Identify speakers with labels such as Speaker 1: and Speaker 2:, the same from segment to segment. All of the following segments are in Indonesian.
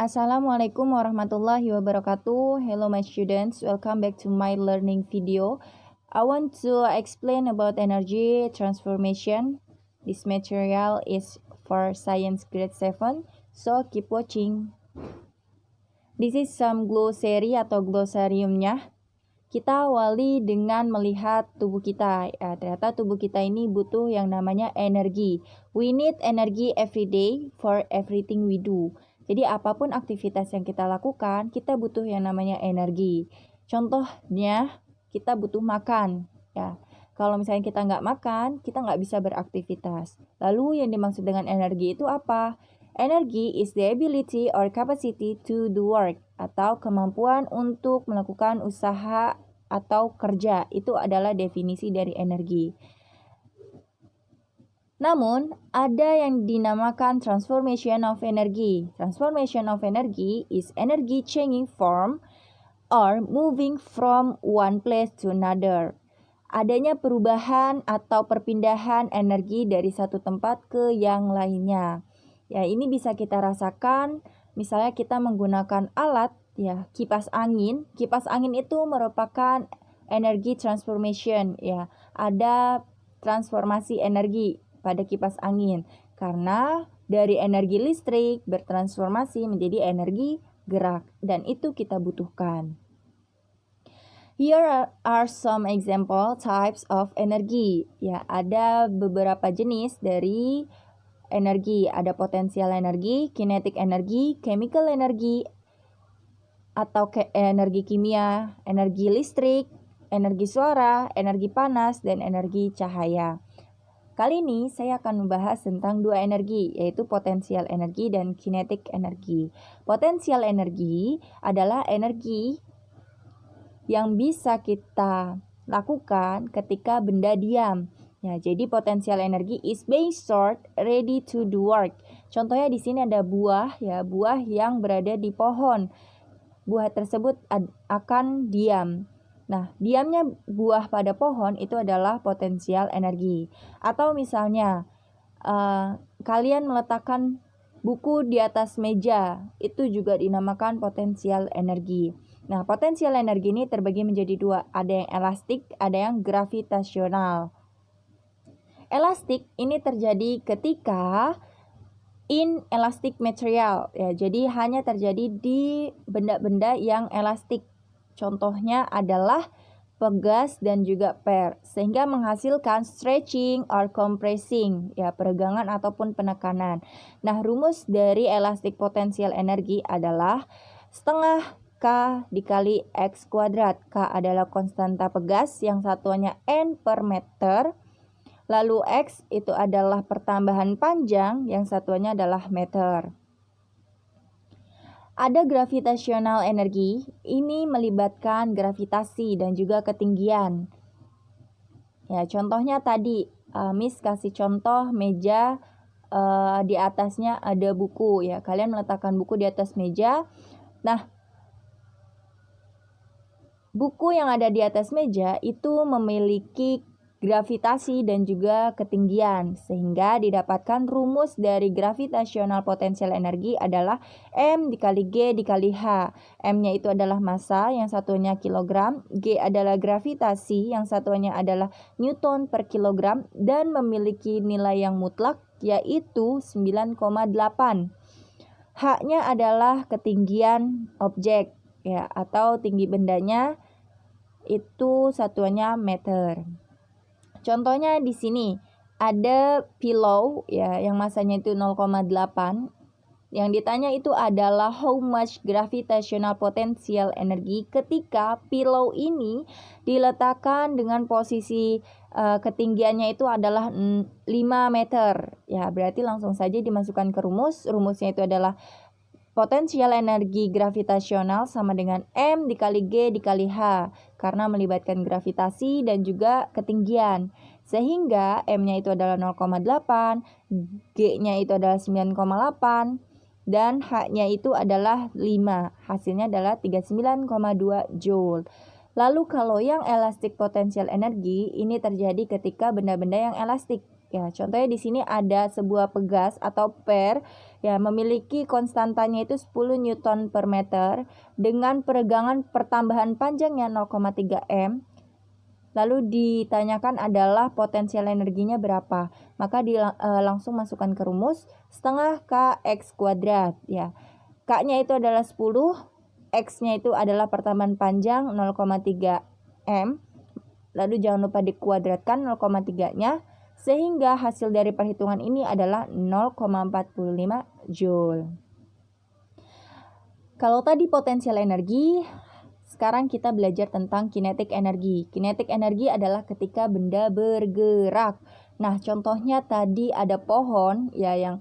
Speaker 1: Assalamualaikum warahmatullahi wabarakatuh. Hello my students, welcome back to my learning video. I want to explain about energy transformation. This material is for science grade 7, so keep watching. This is some glossary atau glossariumnya. Kita awali dengan melihat tubuh kita. Ternyata tubuh kita ini butuh yang namanya energi. We need energy every day for everything we do. Jadi apapun aktivitas yang kita lakukan, kita butuh yang namanya energi. Contohnya, kita butuh makan. Kalau misalnya kita nggak makan, kita nggak bisa beraktivitas. Lalu yang dimaksud dengan energi itu apa? Energy is the ability or capacity to do work, atau kemampuan untuk melakukan usaha atau kerja. Itu adalah definisi dari energi. Namun, ada yang dinamakan transformation of energy. Transformation of energy is energy changing form or moving from one place to another. Adanya perubahan atau perpindahan energi dari satu tempat ke yang lainnya. Ini bisa kita rasakan, misalnya kita menggunakan alat, kipas angin. Kipas angin itu merupakan energi transformation, ada transformasi energi pada kipas angin, karena dari energi listrik bertransformasi menjadi energi gerak, dan itu kita butuhkan. Here are some example types of energy. Ada beberapa jenis dari energi. Ada potensial energi, kinetic energi, chemical energi atau energi kimia, energi listrik, energi suara, energi panas, dan energi cahaya. Kali ini saya akan membahas tentang dua energi, yaitu potensial energi dan kinetic energi. Potensial energi adalah energi yang bisa kita lakukan ketika benda diam. Jadi potensial energi is being stored ready to do work. Contohnya di sini ada buah, buah yang berada di pohon. Buah tersebut akan diam. Nah, diamnya buah pada pohon itu adalah potensial energi. Atau misalnya kalian meletakkan buku di atas meja, itu juga dinamakan potensial energi. Nah, potensial energi ini terbagi menjadi dua, ada yang elastik, ada yang gravitasional. Elastik ini terjadi ketika inelastic material, jadi hanya terjadi di benda-benda yang elastik. Contohnya adalah pegas dan juga per, sehingga menghasilkan stretching or compressing, peregangan ataupun penekanan. Nah, rumus dari elastic potential energy adalah setengah K dikali X kuadrat. K adalah konstanta pegas yang satuannya N per meter. Lalu X itu adalah pertambahan panjang yang satuannya adalah meter. Ada gravitational energi, ini melibatkan gravitasi dan juga ketinggian. Contohnya tadi, Miss kasih contoh meja, di atasnya ada buku, kalian meletakkan buku di atas meja. Nah, buku yang ada di atas meja itu memiliki gravitasi dan juga ketinggian, sehingga didapatkan rumus dari gravitational potential energi adalah M dikali G dikali H. M-nya itu adalah massa, yang satunya kilogram, G adalah gravitasi, yang satunya adalah Newton per kilogram, dan memiliki nilai yang mutlak yaitu 9,8. H-nya adalah ketinggian objek, atau tinggi bendanya, itu satuannya meter. Contohnya di sini ada pillow, yang masanya itu 0,8. Yang ditanya itu adalah how much gravitational potential energy ketika pillow ini diletakkan dengan posisi ketinggiannya itu adalah 5 meter. Berarti langsung saja dimasukkan ke rumus. Rumusnya itu adalah potensial energi gravitasional sama dengan M dikali G dikali H, karena melibatkan gravitasi dan juga ketinggian. Sehingga M-nya itu adalah 0,8, G-nya itu adalah 9,8, dan H-nya itu adalah 5. Hasilnya adalah 39,2 Joule. Lalu kalau yang elastic potential energy ini terjadi ketika benda-benda yang elastik. Ya, contohnya di sini ada sebuah pegas atau per ya memiliki konstantanya itu 10 Newton per meter dengan peregangan pertambahan panjangnya 0,3 m. Lalu ditanyakan adalah potensial energinya berapa. Maka langsung masukkan ke rumus setengah kx kuadrat ya. K-nya itu adalah 10, X-nya itu adalah pertambahan panjang 0,3 M. Lalu jangan lupa dikuadratkan 0,3-nya sehingga hasil dari perhitungan ini adalah 0,45 Joule. Kalau tadi potensial energi, sekarang kita belajar tentang kinetik energi. Kinetik energi adalah ketika benda bergerak. Nah, contohnya tadi ada pohon ya yang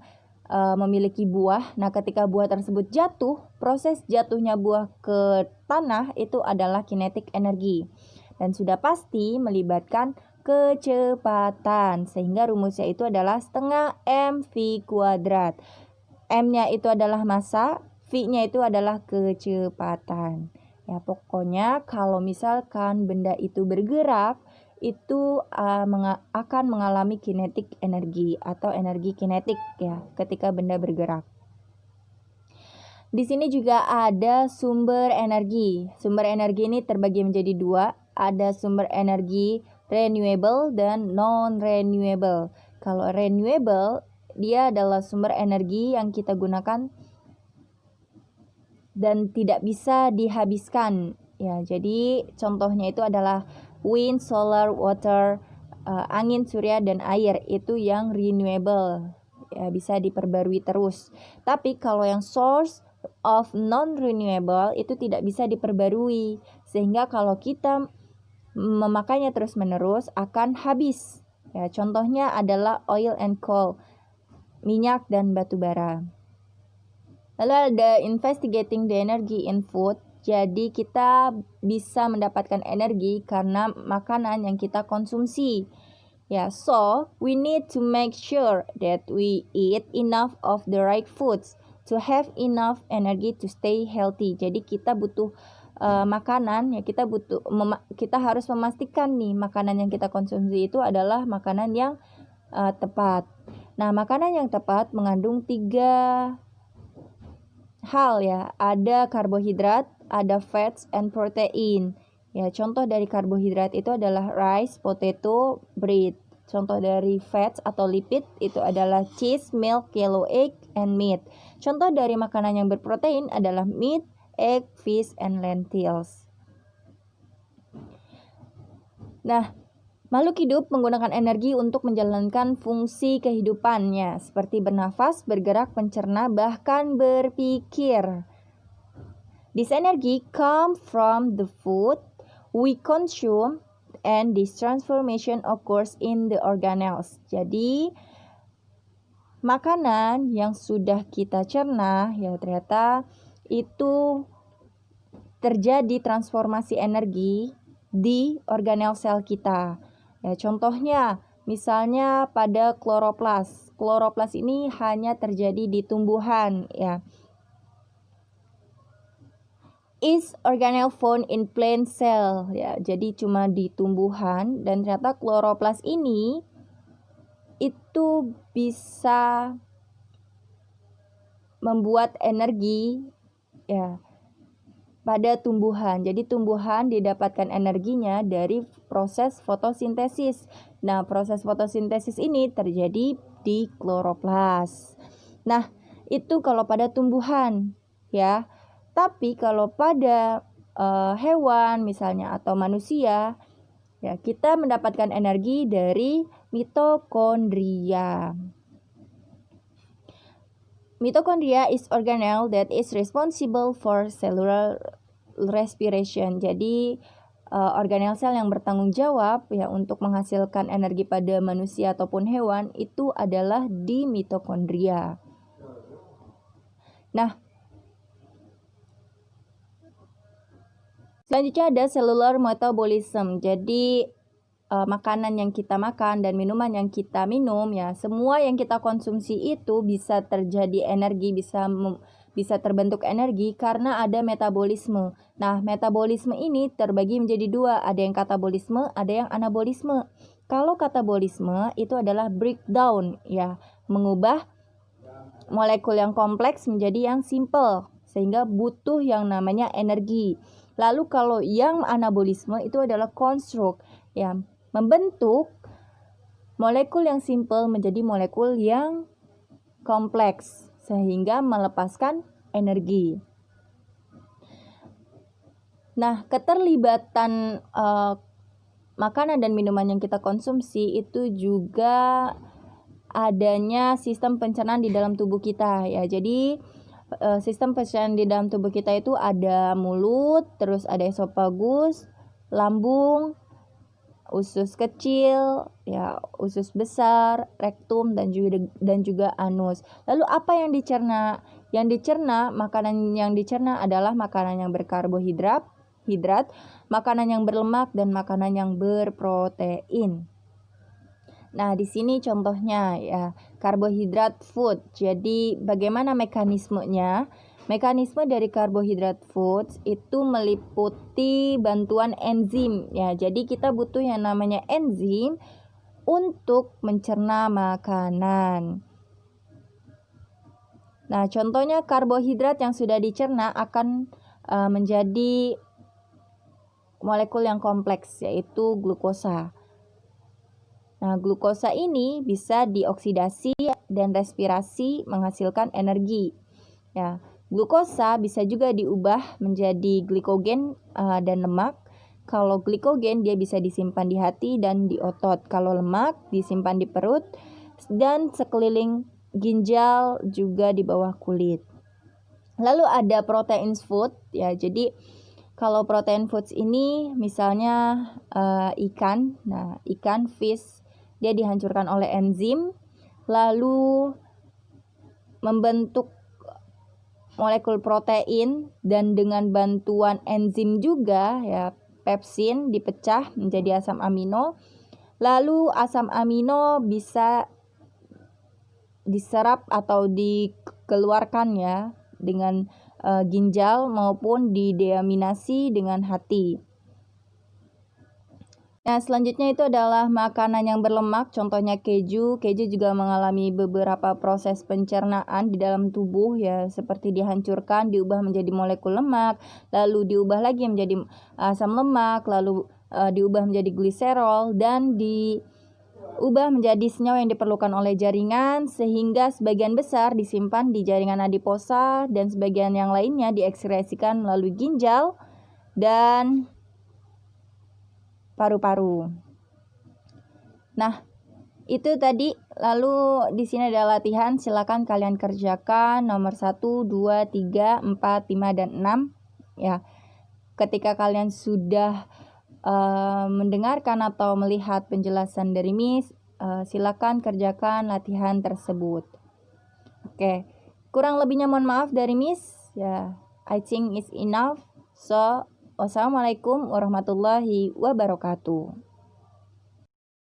Speaker 1: memiliki buah. Nah, ketika buah tersebut jatuh, proses jatuhnya buah ke tanah itu adalah kinetik energi. Dan sudah pasti melibatkan kecepatan. Sehingga rumusnya itu adalah setengah mv kuadrat. M-nya itu adalah massa, V-nya itu adalah kecepatan. Ya, pokoknya kalau misalkan benda itu bergerak, itu akan mengalami kinetik energi atau energi kinetik ya ketika benda bergerak. Di sini juga ada sumber energi. Sumber energi ini terbagi menjadi dua. Ada sumber energi renewable dan non-renewable. Kalau renewable, dia adalah sumber energi yang kita gunakan dan tidak bisa dihabiskan ya. Jadi contohnya itu adalah wind, solar, water, angin, surya dan air itu yang renewable ya, bisa diperbarui terus. Tapi kalau yang source of non renewable itu tidak bisa diperbarui sehingga kalau kita memakainya terus-menerus akan habis. Ya, contohnya adalah oil and coal, minyak dan batu bara. Lalu ada investigating the energy in food. Jadi kita bisa mendapatkan energi karena makanan yang kita konsumsi. Ya, so we need to make sure that we eat enough of the right foods to have enough energy to stay healthy. Jadi kita butuh makanan ya, kita harus memastikan nih makanan yang kita konsumsi itu adalah makanan yang tepat. Nah, makanan yang tepat mengandung 3 hal ya, ada karbohidrat, ada fats and protein. Ya, contoh dari karbohidrat itu adalah rice, potato, bread. Contoh dari fats atau lipid itu adalah cheese, milk, yellow egg, and meat. Contoh dari makanan yang berprotein adalah meat, egg, fish, and lentils. Nah, makhluk hidup menggunakan energi untuk menjalankan fungsi kehidupannya, seperti bernafas, bergerak, mencerna, bahkan berpikir. This energy comes from the food we consume and this transformation occurs in the organelles. Jadi, makanan yang sudah kita cerna, ya ternyata itu terjadi transformasi energi di organel sel kita. Ya, contohnya misalnya pada kloroplas. Kloroplas ini hanya terjadi di tumbuhan ya. Is organelle found in plant cell ya. Jadi cuma di tumbuhan dan ternyata kloroplas ini itu bisa membuat energi ya pada tumbuhan. Jadi tumbuhan didapatkan energinya dari proses fotosintesis. Nah, proses fotosintesis ini terjadi di kloroplas. Nah, itu kalau pada tumbuhan ya. Tapi kalau pada hewan misalnya atau manusia ya, kita mendapatkan energi dari mitokondria. Mitochondria is organelle that is responsible for cellular respiration. Jadi organel sel yang bertanggung jawab ya untuk menghasilkan energi pada manusia ataupun hewan itu adalah di mitokondria. Nah, selanjutnya ada cellular metabolism. Jadi makanan yang kita makan dan minuman yang kita minum ya, semua yang kita konsumsi itu bisa terjadi energi, bisa bisa terbentuk energi karena ada metabolisme. Nah, metabolisme ini terbagi menjadi dua, ada yang katabolisme, ada yang anabolisme. Kalau katabolisme itu adalah breakdown, ya, mengubah molekul yang kompleks menjadi yang simple, sehingga butuh yang namanya energi. Lalu kalau yang anabolisme itu adalah construct, ya, membentuk molekul yang simple menjadi molekul yang kompleks sehingga melepaskan energi. Nah, keterlibatan makanan dan minuman yang kita konsumsi itu juga adanya sistem pencernaan di dalam tubuh kita, ya. Jadi sistem pencernaan di dalam tubuh kita itu ada mulut, terus ada esofagus, lambung, usus kecil, ya, usus besar, rektum dan juga anus. Lalu apa yang dicerna? Makanan yang dicerna adalah makanan yang berkarbohidrat, makanan yang berlemak dan makanan yang berprotein. Nah, di sini contohnya, ya, karbohidrat food. Jadi bagaimana mekanismenya? Mekanisme dari karbohidrat foods itu meliputi bantuan enzim, ya. Jadi kita butuh yang namanya enzim untuk mencerna makanan. Nah, contohnya karbohidrat yang sudah dicerna akan menjadi molekul yang kompleks, yaitu glukosa. Nah, glukosa ini bisa dioksidasi dan respirasi menghasilkan energi. Ya, glukosa bisa juga diubah menjadi glikogen dan lemak. Kalau glikogen dia bisa disimpan di hati dan di otot. Kalau lemak disimpan di perut dan sekeliling ginjal juga di bawah kulit. Lalu ada protein food, ya. Jadi kalau protein foods ini misalnya ikan. Nah, ikan fish dia dihancurkan oleh enzim lalu membentuk molekul protein, dan dengan bantuan enzim juga, ya, pepsin dipecah menjadi asam amino. Lalu asam amino bisa diserap atau dikeluarkan, ya, dengan ginjal maupun dideaminasi dengan hati. Nah, selanjutnya itu adalah makanan yang berlemak, contohnya keju. Keju juga mengalami beberapa proses pencernaan di dalam tubuh, ya, seperti dihancurkan, diubah menjadi molekul lemak, lalu diubah lagi menjadi asam lemak, lalu diubah menjadi gliserol, dan diubah menjadi senyawa yang diperlukan oleh jaringan, sehingga sebagian besar disimpan di jaringan adiposa dan sebagian yang lainnya diekskresikan melalui ginjal dan paru-paru. Nah, itu tadi. Lalu di sini ada latihan, silakan kalian kerjakan nomor 1, 2, 3, 4, 5 dan 6, ya. Ketika kalian sudah mendengarkan atau melihat penjelasan dari Miss, silakan kerjakan latihan tersebut. Oke. Kurang lebihnya mohon maaf dari Miss, ya. I think it's enough. So, wassalamualaikum warahmatullahi wabarakatuh.